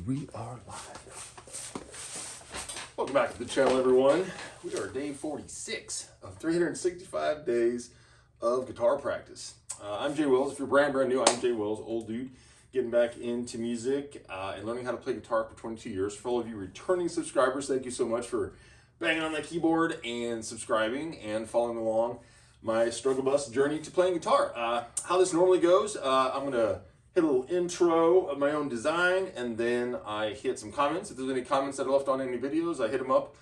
We are live. Welcome back to the channel, everyone. We are day 46 of 365 days of guitar practice. I'm Jay Wills. If you're brand new, I'm Jay Wills, old dude, getting back into music and learning how to play guitar for 22 years. For all of you returning subscribers, thank you so much for banging on that keyboard and subscribing and following along my struggle bus journey to playing guitar. How this normally goes, I'm going to hit a little intro of my own design, and then I hit some comments. If there's any comments that are left on any videos, I hit them up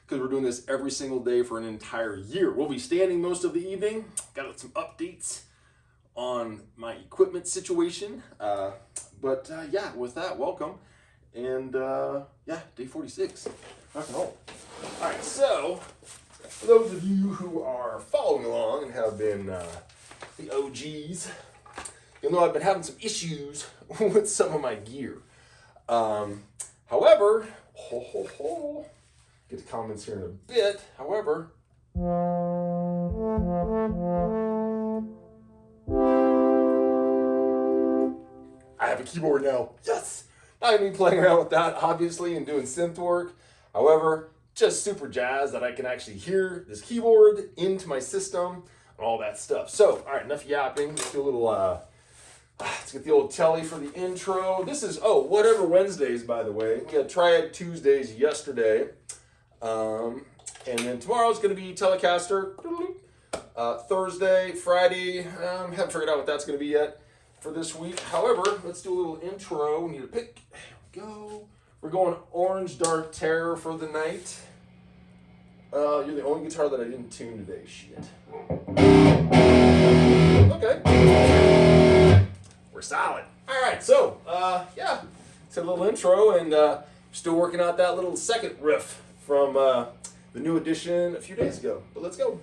because we're doing this every single day for an entire year. We'll be standing most of the evening. Got some updates on my equipment situation. Yeah, with that, welcome. And yeah, day 46. Rock and roll. All right, so for those of you who are following along and have been the OGs, you'll know I've been having some issues with some of my gear. However, get to comments here in a bit. However, I have a keyboard now. Yes! Not gonna be playing around with that, obviously, and doing synth work. However, just super jazzed that I can actually hear this keyboard into my system and all that stuff. So, all right, enough yapping. Let's do a little, let's get the old Tele for the intro. This is, Whatever Wednesdays, by the way. We had Triad Tuesdays yesterday. And then tomorrow's going to be Telecaster. Thursday, Friday, haven't figured out what that's going to be yet for this week. However, let's do a little intro. We need to pick. There we go. We're going Orange Dark Terror for the night. You're the only guitar that I didn't tune today. Shit. Okay. We're solid. All right, so, yeah, it's a little intro, and still working out that little second riff from the new edition a few days ago. But let's go.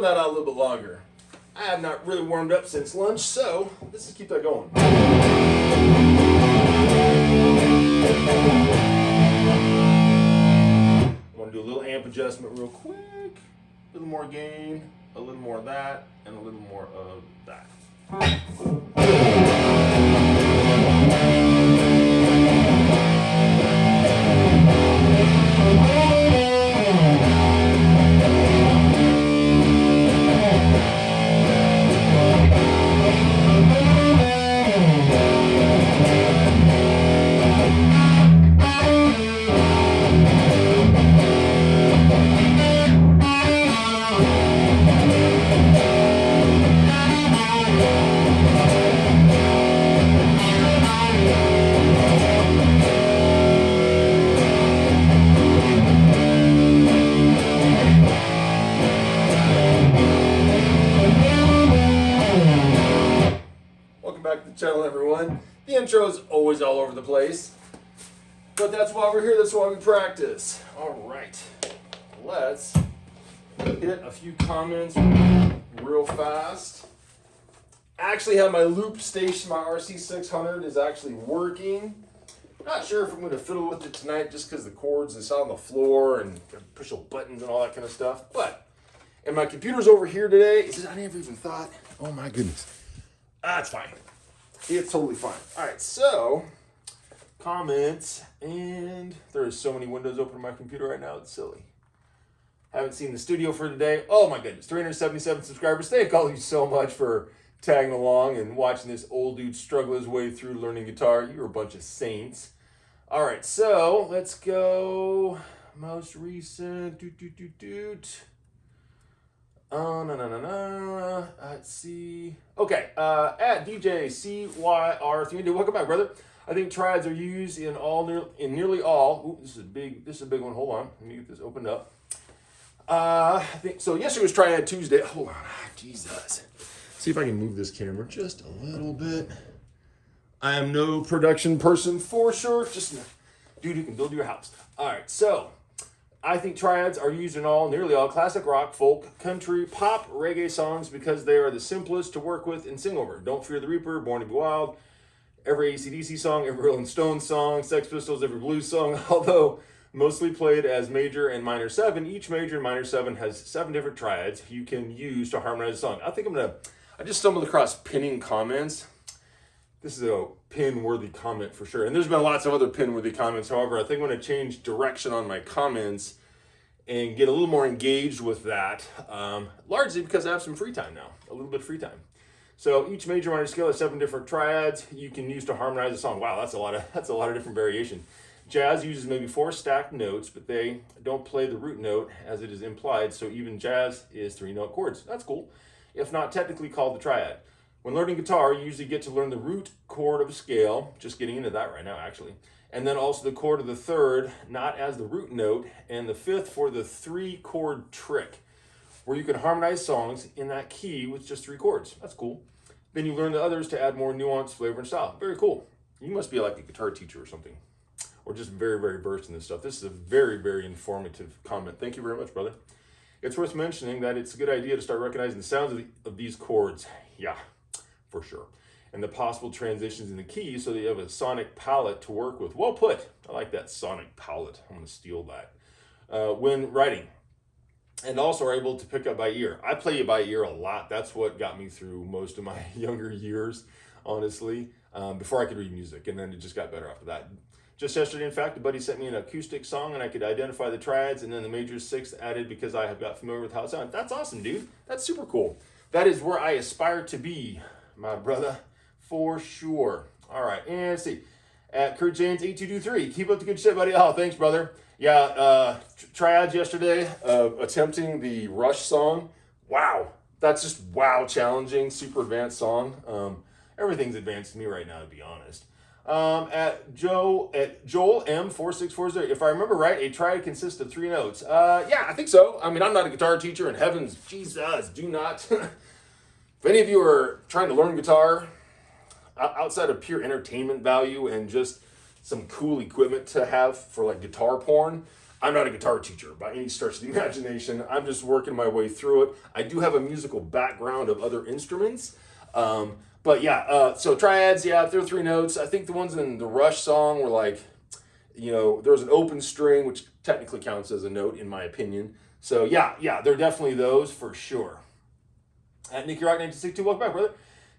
That out a little bit longer. I have not really warmed up since lunch, so let's just keep that going. I want to do a little amp adjustment real quick. A little more gain, a little more of that, and a little more of that. Channel, everyone. The intro is always all over the place, but that's why we're here. That's why we practice. All right, let's hit a few comments real fast. I actually have my loop station. My RC600 is actually working. Not sure if I'm going to fiddle with it tonight, just because the chords is on the floor and push all buttons and all that kind of stuff. And my computer's over here today. I never even thought. Oh my goodness. That's fine. It's totally fine. All right, so comments, and there are so many windows open on my computer right now, it's silly. Haven't seen the studio for today. Oh my goodness, 377 subscribers. Thank all of you so much for tagging along and watching this old dude struggle his way through learning guitar. You're a bunch of saints. All right, so let's go most recent. Oh, no. Let's see. Okay, at DJ CYR3. Welcome back, brother. I think triads are used in nearly all. Ooh, this is a big one. Hold on. Let me get this opened up. I think so. Yesterday was Triad Tuesday. Hold on. Jesus. See if I can move this camera just a little bit. I am no production person for sure. Just a dude who can build your house. All right, so I think triads are used in nearly all classic rock, folk, country, pop, reggae songs because they are the simplest to work with and sing over. Don't Fear the Reaper, Born to Be Wild, every AC/DC song, every Rolling Stones song, Sex Pistols, every blues song, although mostly played as major and minor 7. Each major and minor 7 has 7 different triads you can use to harmonize a song. I just stumbled across pinning comments. This is a pin-worthy comment for sure. And there's been lots of other pin-worthy comments. However, I think I'm going to change direction on my comments and get a little more engaged with that, largely because I have some free time now, a little bit of free time. So each major minor scale has 7 different triads you can use to harmonize a song. Wow, that's a lot of different variation. Jazz uses maybe 4 stacked notes, but they don't play the root note as it is implied, so even jazz is 3-note chords. That's cool, if not technically called the triad. When learning guitar, you usually get to learn the root chord of a scale, just getting into that right now actually, and then also the chord of the 3rd, not as the root note, and the 5th for the 3-chord trick, where you can harmonize songs in that key with just 3 chords. That's cool. Then you learn the others to add more nuance, flavor, and style. Very cool. You must be like a guitar teacher or something, or just very, very versed in this stuff. This is a very, very informative comment. Thank you very much, brother. It's worth mentioning that it's a good idea to start recognizing the sounds of these chords. Yeah, for sure. And the possible transitions in the key so that you have a sonic palette to work with. Well put. I like that sonic palette. I'm going to steal that. When writing. And also are able to pick up by ear. I play it by ear a lot. That's what got me through most of my younger years, honestly, before I could read music. And then it just got better after that. Just yesterday, in fact, a buddy sent me an acoustic song and I could identify the triads and then the major 6th added because I have got familiar with how it sounds. That's awesome, dude. That's super cool. That is where I aspire to be, my brother, for sure. All right, and let's see. At Kurt James 8223, keep up the good shit, buddy. Oh, thanks, brother. Yeah, triads yesterday, attempting the Rush song. Wow, that's just challenging, super advanced song. Everything's advanced to me right now, to be honest. At Joel M4640, if I remember right, a triad consists of 3 notes. Yeah, I think so. I mean, I'm not a guitar teacher, and heavens, Jesus, do not. If any of you are trying to learn guitar outside of pure entertainment value and just some cool equipment to have for like guitar porn, I'm not a guitar teacher by any stretch of the imagination. I'm just working my way through it. I do have a musical background of other instruments. But yeah, so triads, yeah, they're 3 notes. I think the ones in the Rush song were like, there was an open string, which technically counts as a note in my opinion. So yeah, they're definitely those for sure. At Nicky Rock 1962, welcome back, brother.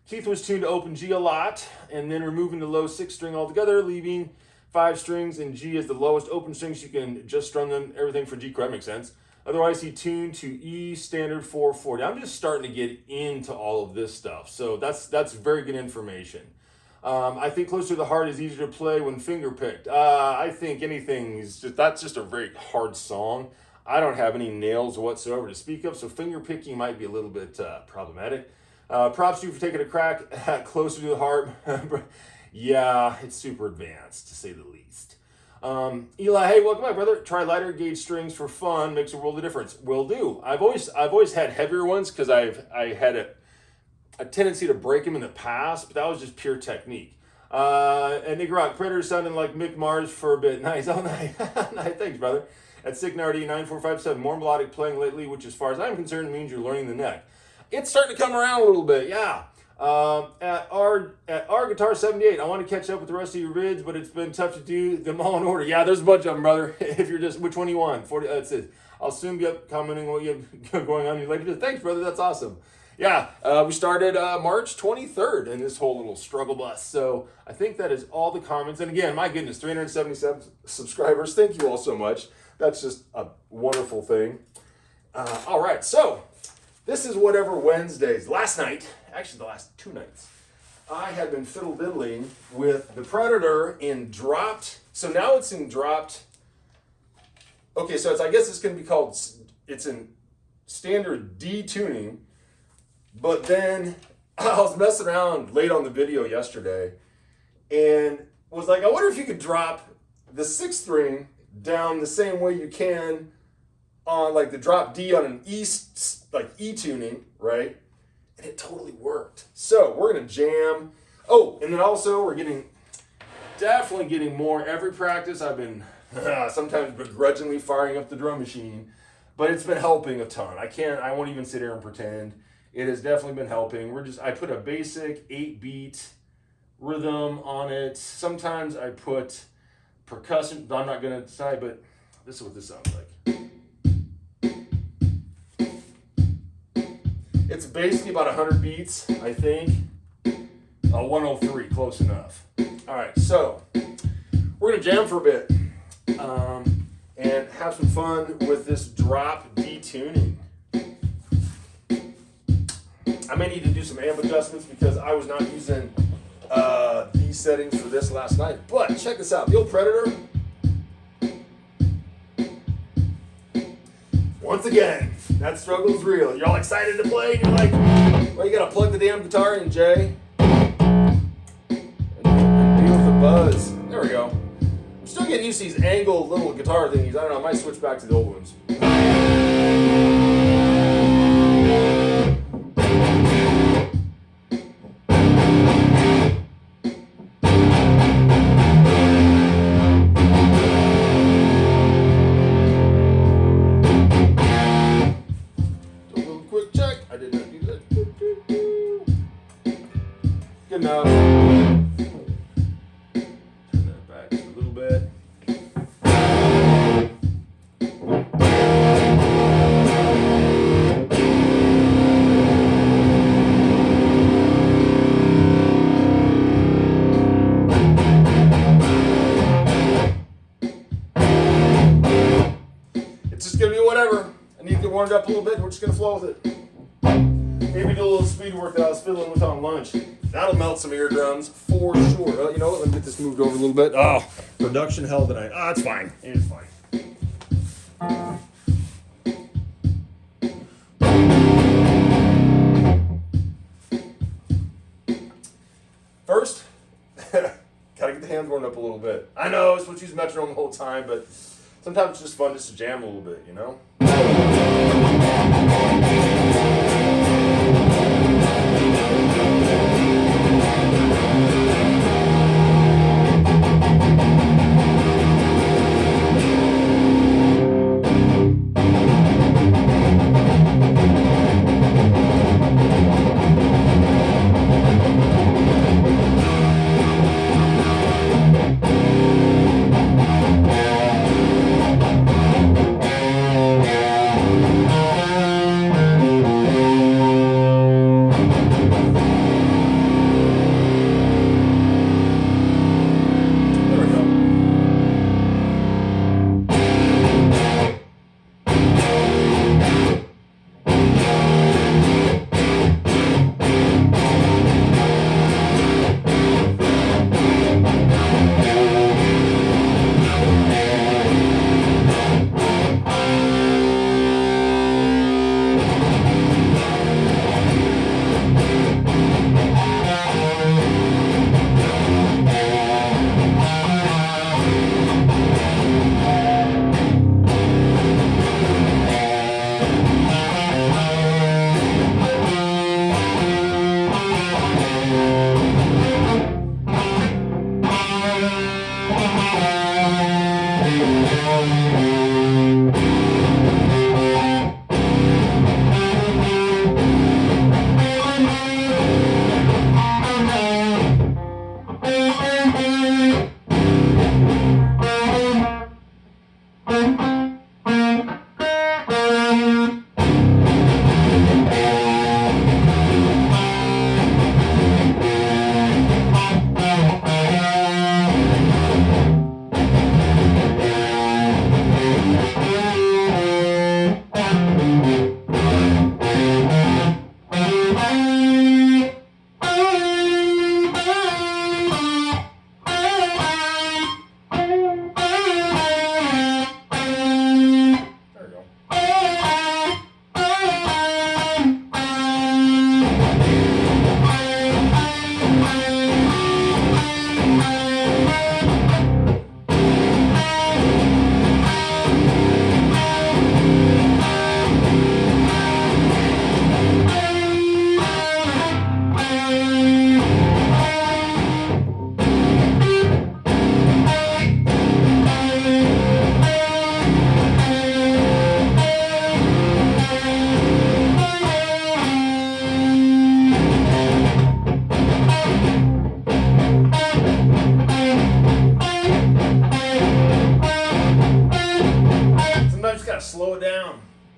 Keith was tuned to open G a lot, and then removing the low 6th string altogether, leaving 5 strings and G as the lowest open strings. You can just strum them, everything for G chord, makes sense. Otherwise, he tuned to E standard 440. I'm just starting to get into all of this stuff, so that's very good information. I think Closer to the Heart is easier to play when finger picked. I think that's just a very hard song. I don't have any nails whatsoever to speak of, so finger picking might be a little bit problematic. Props to you for taking a crack at Closer to the Heart. Yeah, it's super advanced, to say the least. Eli, hey, welcome back, brother. Try lighter gauge strings for fun. Makes a world of difference. Will do. I've always had heavier ones because I had a tendency to break them in the past, but that was just pure technique. And Nick Rock, Predator sounding like Mick Mars for a bit. Nice. Oh, nice. Nice. Thanks, brother. At Signardy 9457, more melodic playing lately, which as far as I'm concerned means you're learning the neck. It's starting to come around a little bit, yeah. At our Guitar 78, I want to catch up with the rest of your vids, but it's been tough to do them all in order. Yeah, there's a bunch of them, brother. If you're just, which one you want? 40. That's it. I'll soon be up commenting what you have going on. Thanks, brother. That's awesome. Yeah, we started March 23rd in this whole little struggle bus. So I think that is all the comments. And again, my goodness, 377 subscribers. Thank you all so much. That's just a wonderful thing. All right, so this is Whatever Wednesdays. Last night, actually the last 2 nights, I had been fiddle diddling with the Predator in dropped. So now it's in dropped. Okay, so I guess it's going to be called, it's in standard D tuning. But then I was messing around late on the video yesterday and was like, I wonder if you could drop the 6th string down the same way you can on like the drop D on an E tuning, right? And it totally worked. So we're gonna jam. Oh, and then also we're definitely getting more every practice. I've been sometimes begrudgingly firing up the drum machine, but it's been helping a ton. I won't even sit here and pretend. It has definitely been helping. I put a basic 8-beat rhythm on it. Sometimes I put percussion. I'm not gonna decide, but this is what this sounds like. It's basically about 100 beats, I think. 103, close enough. All right, so we're gonna jam for a bit and have some fun with this drop D tuning. I may need to do some amp adjustments because I was not using these settings for this last night. But check this out, the old Predator. Once again, that struggle is real. You're all excited to play, and you're like, well, you gotta plug the damn guitar in, Jay. And deal with the buzz. There we go. I'm still getting used to these angled little guitar thingies. I don't know, I might switch back to the old ones. Good enough. Turn that back just a little bit. It's just gonna be whatever. I need to get warmed up a little bit and we're just gonna flow with it. Maybe do a little speed work that I was fiddling with on lunch. That'll melt some eardrums for sure. You know what? Let me get this moved over a little bit. Oh, production hell tonight. Oh, it's fine. It's fine. First, gotta get the hands warmed up a little bit. I know it's supposed to use metronome the whole time, but sometimes it's just fun just to jam a little bit, you know?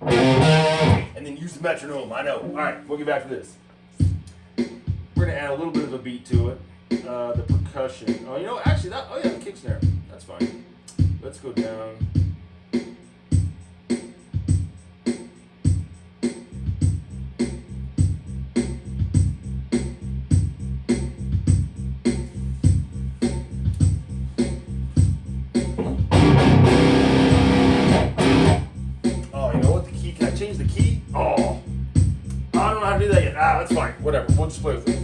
And then use the metronome. I know. All right, we'll get back to this. We're gonna add a little bit of a beat to it. The percussion. Oh, you know, actually, oh yeah, the kick snare. That's fine. Let's go down. Change the key? Oh, I don't know how to do that yet. That's fine. Whatever. We'll just play with it.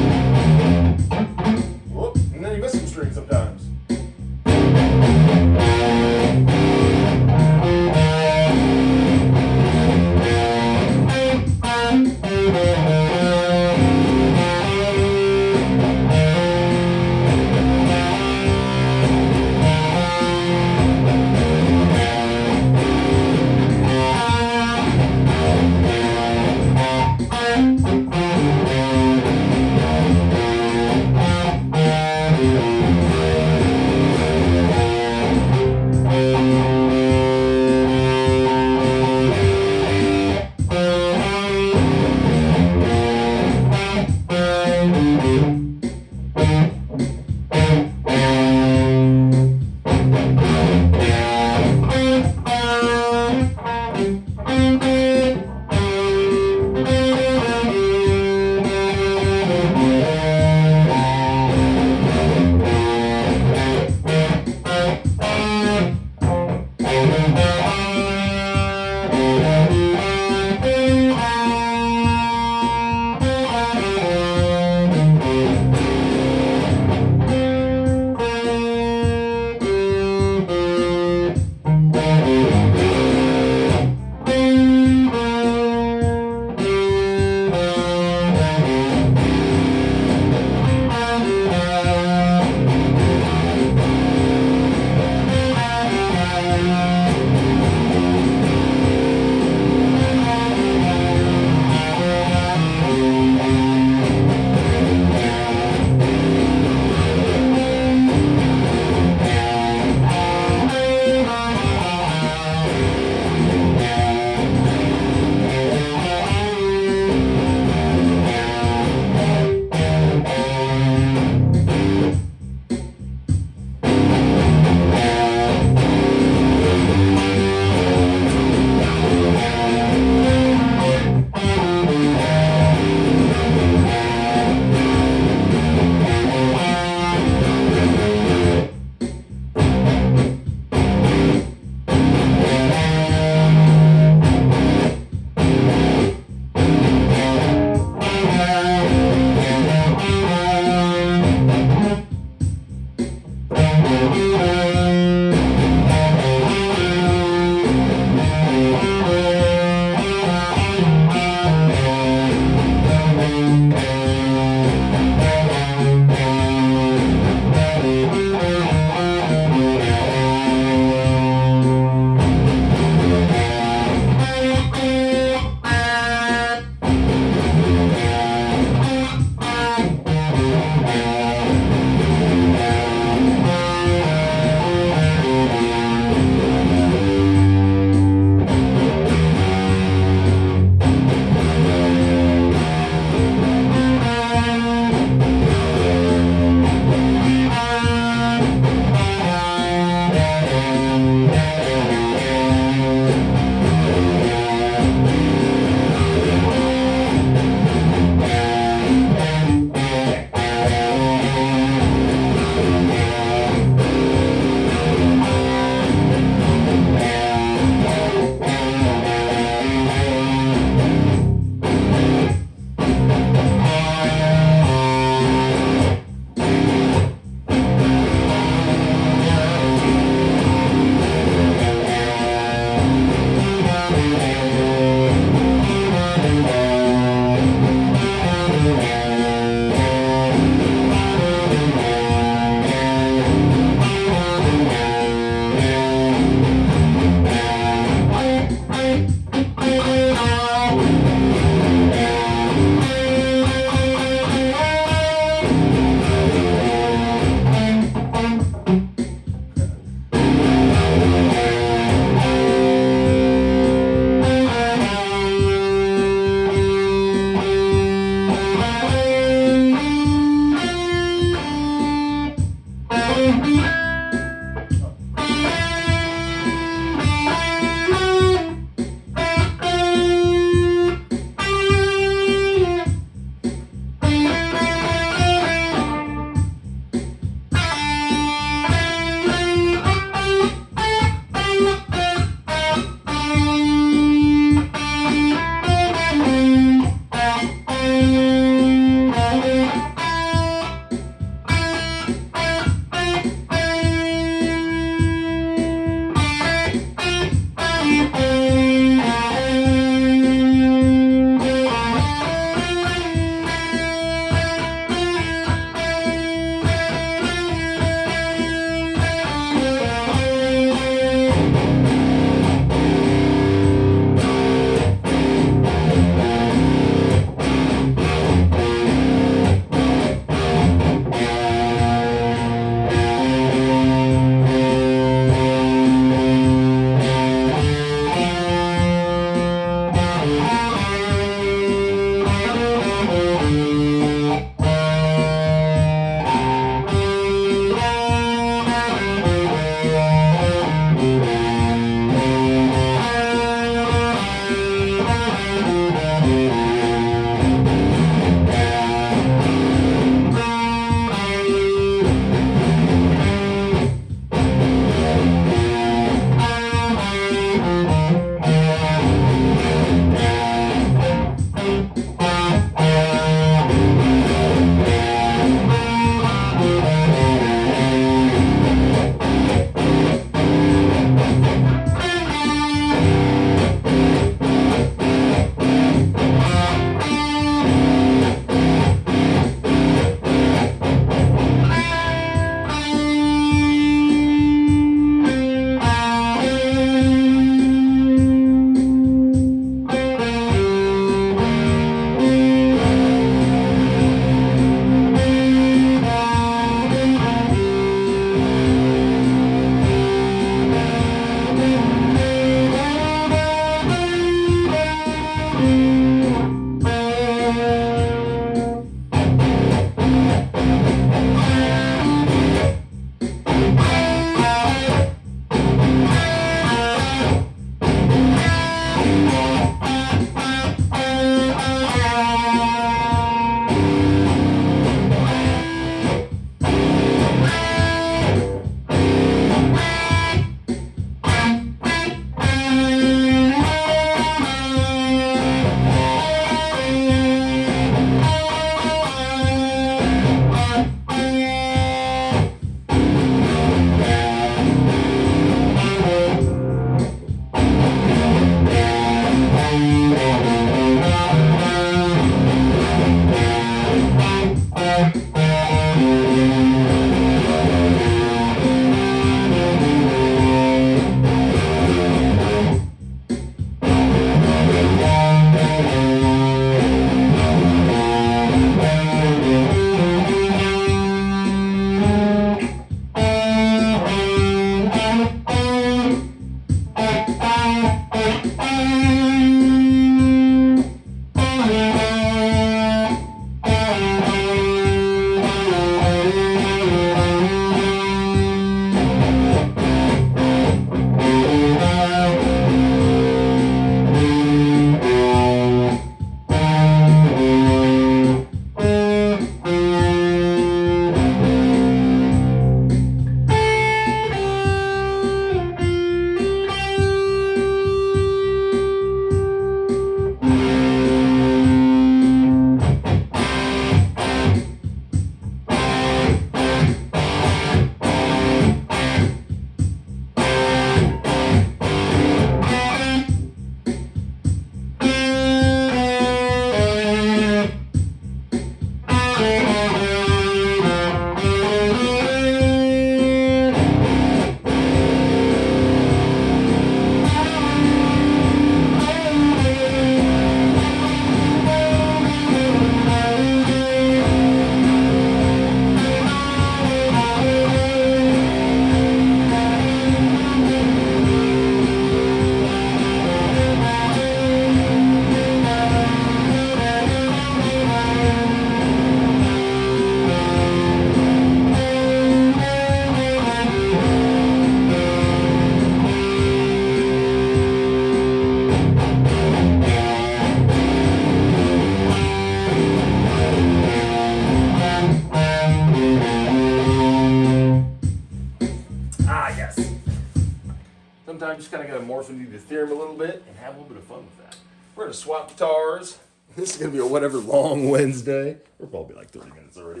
I'm just kind of going to morph into the theorem a little bit and have a little bit of fun with that. We're going to swap guitars. This is going to be a whatever long Wednesday. We're probably like 30 minutes already.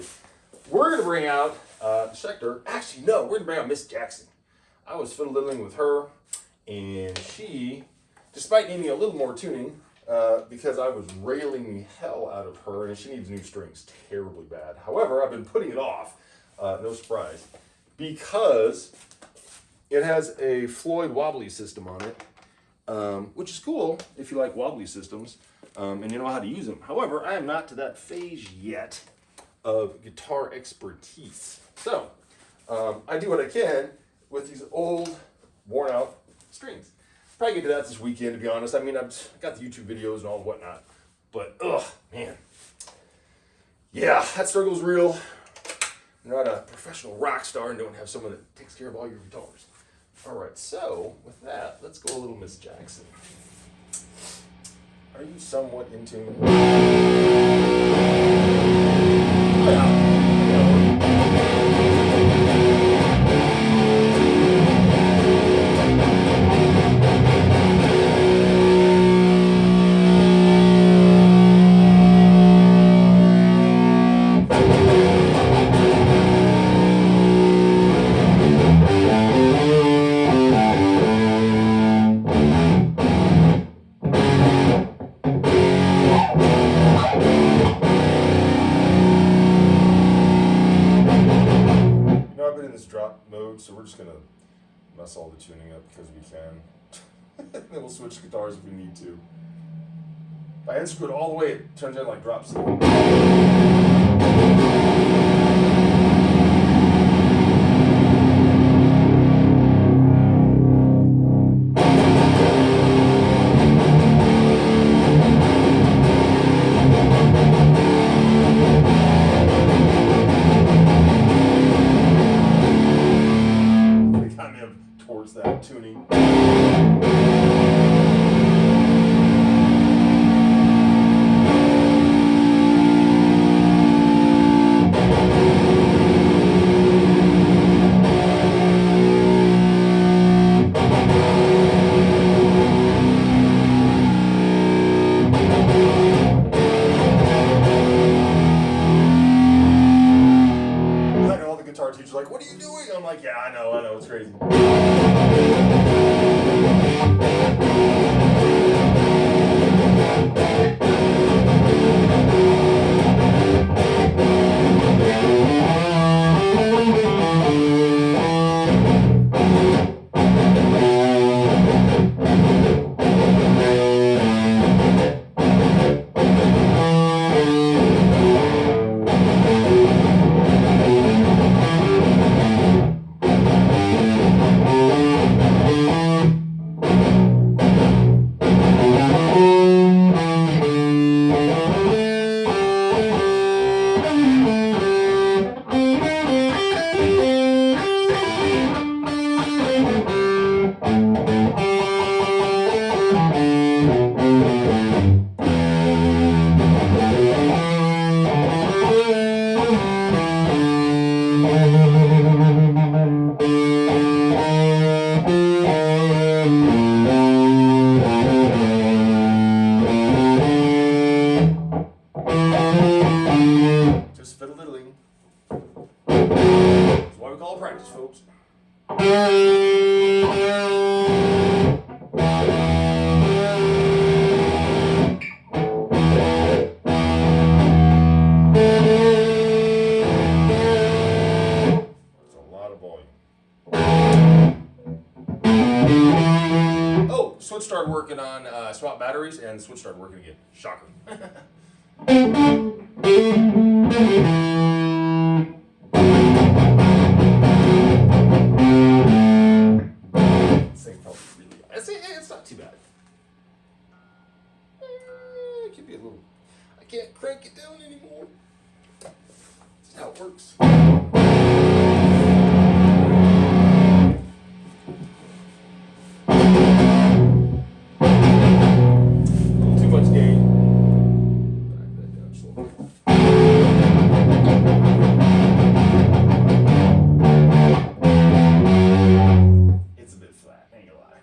We're going to bring out Schecter. Actually, no, we're going to bring out Miss Jackson. I was fiddling with her, and she, despite needing a little more tuning, because I was railing the hell out of her, and she needs new strings terribly bad. However, I've been putting it off, no surprise, because it has a Floyd wobbly system on it, which is cool if you like wobbly systems and you know how to use them. However, I am not to that phase yet of guitar expertise. So, I do what I can with these old, worn out strings. Probably get to that this weekend, to be honest. I mean, I've got the YouTube videos and all whatnot, but man. Yeah, that struggle's real. You're not a professional rock star and don't have someone that takes care of all your guitars. All right, so with that, let's go a little Miss Jackson. Are you somewhat in tune? Oh, yeah. So we're just gonna mess all the tuning up because we can. Then we'll switch guitars if we need to. If I unscrew it all the way, it turns out like drop C. Towards that tuning. Like all the guitar teachers like, what are you doing? I'm like, yeah, I know, it's crazy. Just fiddle-diddling. That's why we call it practice, folks. That's a lot of volume. Oh, switch started working on swap batteries, and the switch started working again. Shocker. It's not too bad. It could be a little. I can't crank it down anymore. That's how it works. A little too much gain. Back that down slowly. It's a bit flat, ain't gonna lie.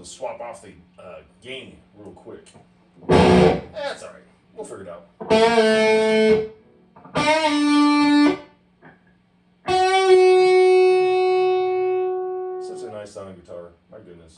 to swap off the gain real quick. That's all right. We'll figure it out. Such a nice sounding guitar. My goodness.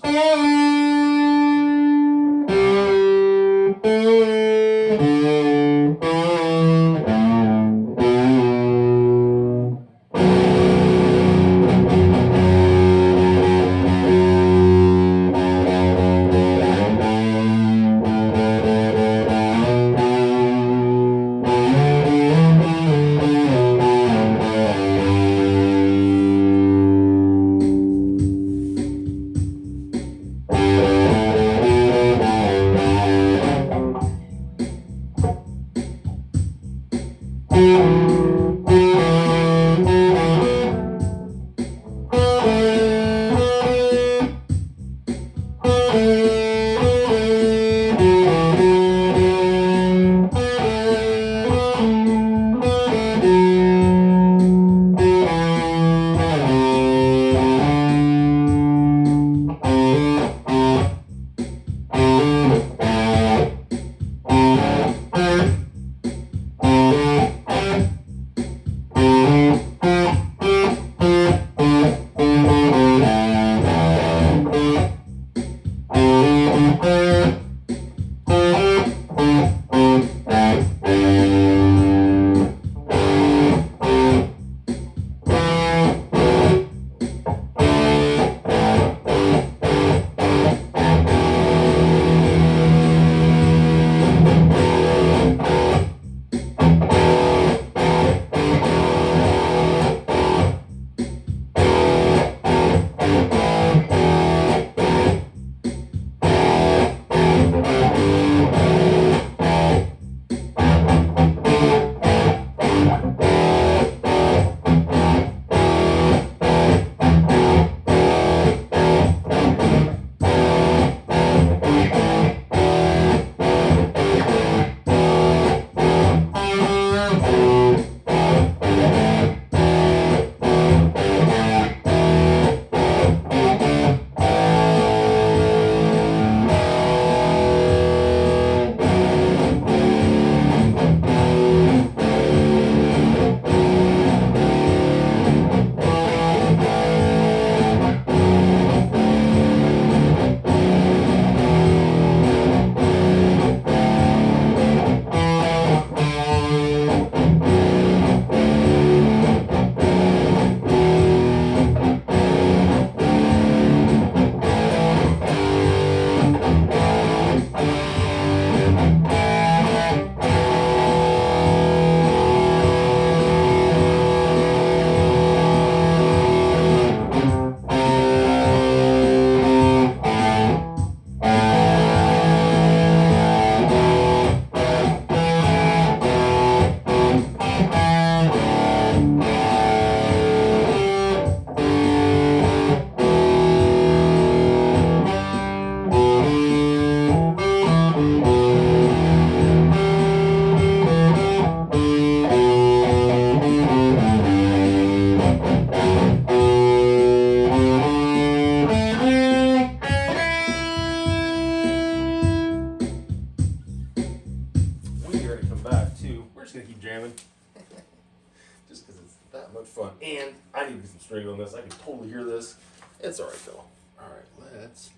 fun. And I need to get some string on this. I can totally hear this. It's all right, though. All right, let's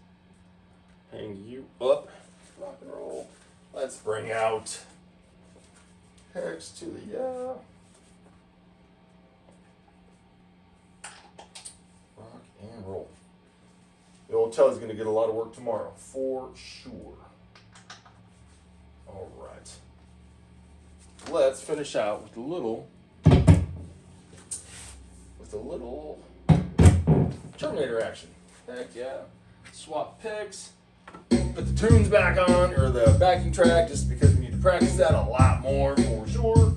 hang you up. Rock and roll. Let's bring out Hex to the rock and roll. The old Tele's going to get a lot of work tomorrow, for sure. All right. Let's finish out with a little Terminator action. Heck yeah. Swap picks. Put the tunes back on, or the backing track, just because we need to practice that a lot more, for sure.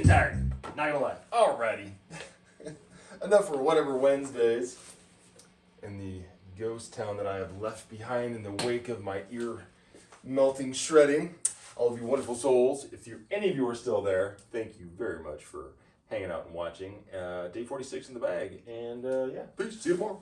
getting tired. Not gonna lie. Alrighty. Enough for whatever Wednesdays in the ghost town that I have left behind in the wake of my ear melting shredding. All of you wonderful souls, if any of you are still there, thank you very much for hanging out and watching. Day 46 in the bag. And yeah, peace. See you tomorrow.